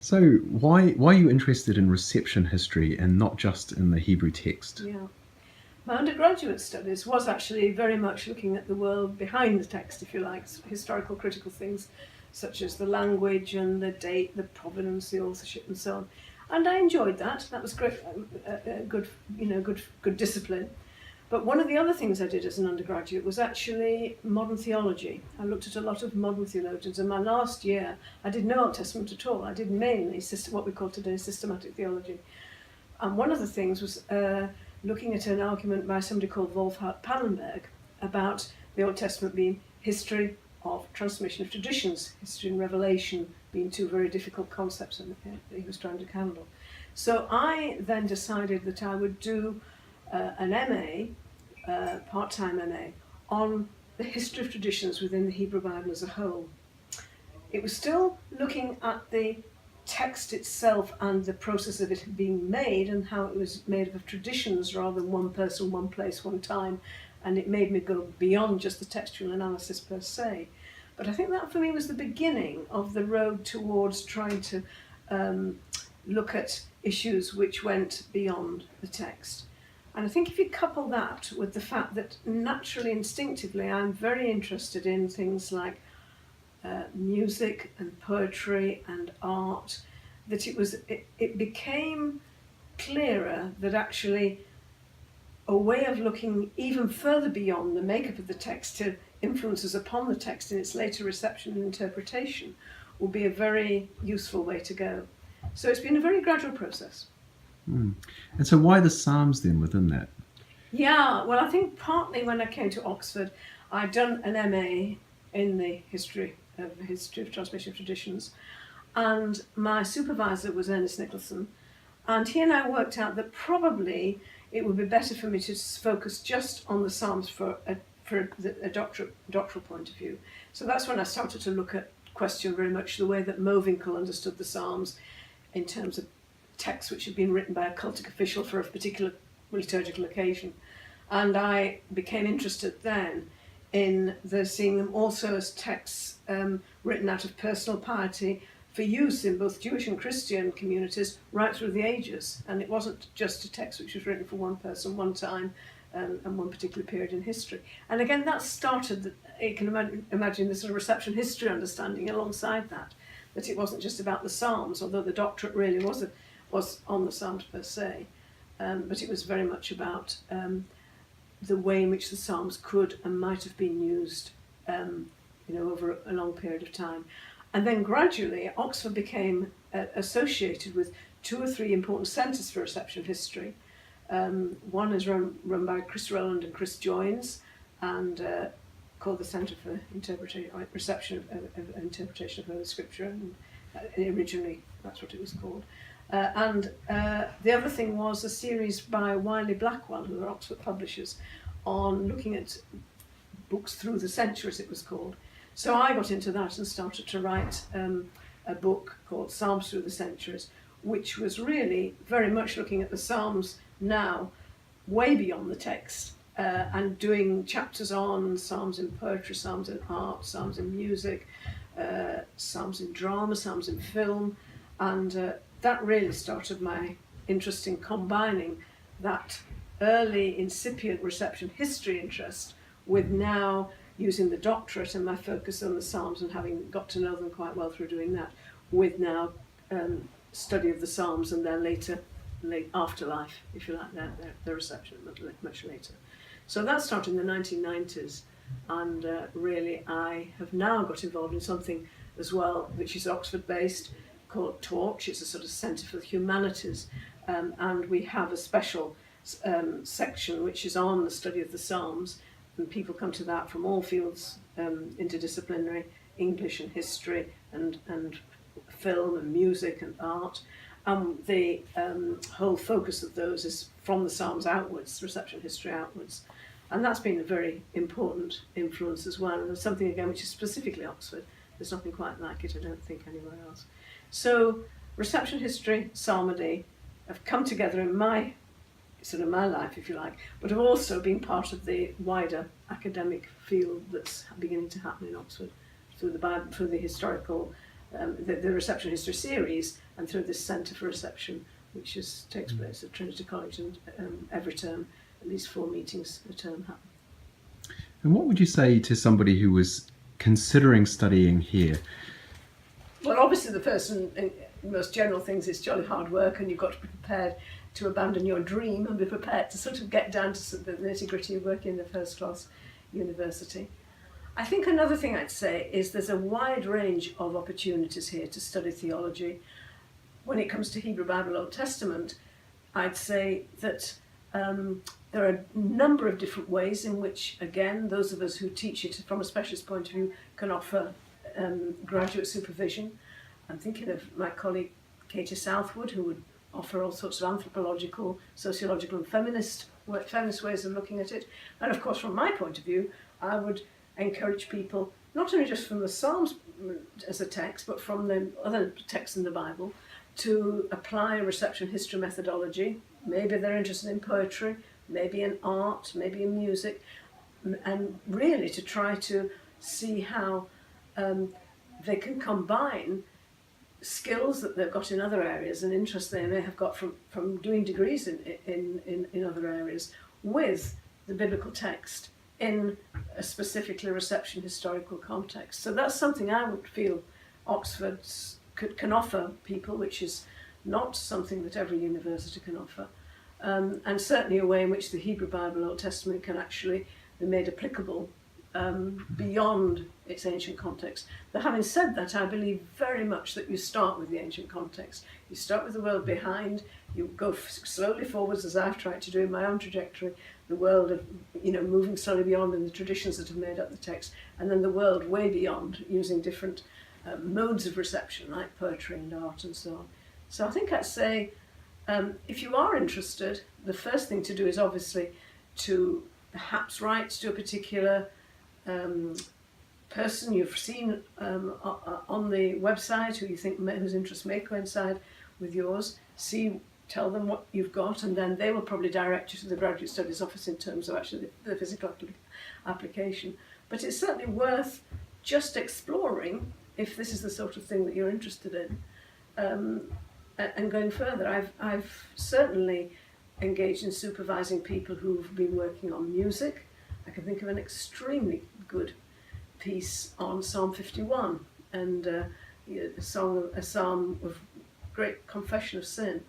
So why are you interested in reception history and not just in the Hebrew text? Yeah. My undergraduate studies was actually very much looking at the world behind the text, if you like, historical critical things such as the language and the date, the provenance, the authorship and so on. And I enjoyed that. That was great, good discipline. But one of the other things I did as an undergraduate was actually modern theology. I looked at a lot of modern theologians, and my last year I did no Old Testament at all. I did mainly what we call today systematic theology. And one of the things was looking at an argument by somebody called Wolfhard Pannenberg about the Old Testament being history of transmission of traditions, history and revelation being two very difficult concepts that he was trying to handle. So I then decided that I would do an MA, part-time MA, on the history of traditions within the Hebrew Bible as a whole. It was still looking at the text itself and the process of it being made and how it was made up of traditions rather than one person, one place, one time, and it made me go beyond just the textual analysis per se. But I think that for me was the beginning of the road towards trying to look at issues which went beyond the text. And I think if you couple that with the fact that naturally, instinctively, I'm very interested in things like music and poetry and art, that it became clearer that actually a way of looking even further beyond the makeup of the text to influences upon the text in its later reception and interpretation will be a very useful way to go. So it's been a very gradual process. And so why the Psalms then within that? Yeah, well, I think partly when I came to Oxford, I'd done an MA in the history of transmission of traditions, and my supervisor was Ernest Nicholson, and he and I worked out that probably it would be better for me to focus just on the Psalms for a doctoral point of view. So that's when I started to question very much the way that Mowinckel understood the Psalms in terms of texts which had been written by a cultic official for a particular liturgical occasion. And I became interested then in seeing them also as texts written out of personal piety for use in both Jewish and Christian communities right through the ages. And it wasn't just a text which was written for one person, one time, and one particular period in history. And again, that started, you can imagine this sort of reception history understanding alongside that it wasn't just about the Psalms, although the doctorate really was on the Psalms per se, but it was very much about the way in which the Psalms could and might have been used over a long period of time. And then gradually Oxford became associated with 2 or 3 important centres for reception history. One is run by Chris Rowland and Chris Joines, and called the Centre for Reception of Interpretation of Holy Scripture, and originally that's what it was called. And the other thing was a series by Wiley Blackwell, who are Oxford publishers, on looking at books through the centuries, it was called. So I got into that and started to write a book called Psalms Through the Centuries, which was really very much looking at the Psalms now, way beyond the text, and doing chapters on Psalms in poetry, Psalms in art, Psalms in music, Psalms in drama, Psalms in film, and that really started my interest in combining that early incipient reception history interest with now using the doctorate and my focus on the Psalms and having got to know them quite well through doing that, with now study of the Psalms and their late afterlife, if you like, their reception much later. So that started in the 1990s, and really I have now got involved in something as well, which is Oxford-based, called Torch. It's a sort of centre for the humanities, and we have a special section which is on the study of the Psalms, and people come to that from all fields, interdisciplinary, English and history, and film and music and art. The whole focus of those is from the Psalms outwards, reception history outwards. And that's been a very important influence as well, and it's something again which is specifically Oxford. There's nothing quite like it, I don't think, anywhere else. So reception history, psalmody have come together in my life, if you like, but have also been part of the wider academic field that's beginning to happen in Oxford through the Bible, through the historical the Reception History series, and through this Centre for Reception, which takes place at Trinity College, and every term, at least 4 meetings a term happen. And what would you say to somebody who was considering studying here? Well, obviously the first and most general things is jolly hard work, and you've got to be prepared to abandon your dream and be prepared to sort of get down to the nitty-gritty of working in a first-class university. I think another thing I'd say is there's a wide range of opportunities here to study theology. When it comes to Hebrew Bible, Old Testament, I'd say that there are a number of different ways in which, again, those of us who teach it from a specialist point of view can offer graduate supervision. I'm thinking of my colleague Katie Southwood, who would offer all sorts of anthropological, sociological and feminist ways of looking at it. And of course, from my point of view, I would encourage people, not only just from the Psalms as a text, but from the other texts in the Bible, to apply a reception history methodology. Maybe they're interested in poetry, maybe in art, maybe in music, and really to try to see how they can combine skills that they've got in other areas and interests they may have got from doing degrees in other areas with the biblical text in a specifically reception historical context. So that's something I would feel Oxford can offer people, which is not something that every university can offer. And certainly a way in which the Hebrew Bible, Old Testament, can actually be made applicable beyond its ancient context. But having said that, I believe very much that you start with the ancient context. You start with the world behind, you go slowly forwards, as I've tried to do in my own trajectory, the world of, moving slowly beyond and the traditions that have made up the text, and then the world way beyond, using different modes of reception, like poetry and art and so on. So I think I'd say, if you are interested, the first thing to do is obviously to perhaps write to a particular person you've seen on the website, who you think whose interests may coincide with yours. Tell them what you've got, and then they will probably direct you to the Graduate Studies Office in terms of actually the physical application. But it's certainly worth just exploring if this is the sort of thing that you're interested in, and going further. I've certainly engaged in supervising people who've been working on music. I can think of an extremely good piece on Psalm 51, and a psalm of great confession of sin.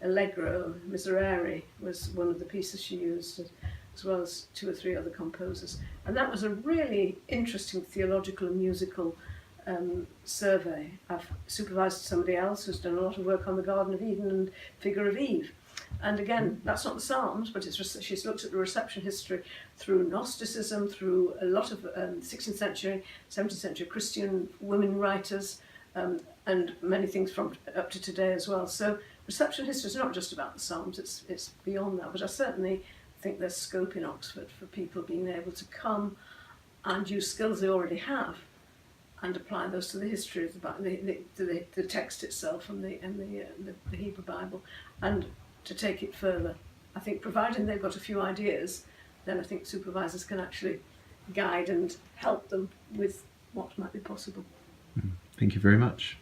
Allegro Miserere was one of the pieces she used, as well as 2 or 3 other composers. And that was a really interesting theological and musical survey. I've supervised somebody else who's done a lot of work on the Garden of Eden and Figure of Eve. And again, that's not the Psalms, but she's looked at the reception history through Gnosticism, through a lot of 16th century, 17th century Christian women writers, and many things from up to today as well. So reception history is not just about the Psalms, it's beyond that. But I certainly think there's scope in Oxford for people being able to come and use skills they already have and apply those to the history of the text itself and the Hebrew Bible, and to take it further. I think providing they've got a few ideas, then I think supervisors can actually guide and help them with what might be possible. Thank you very much.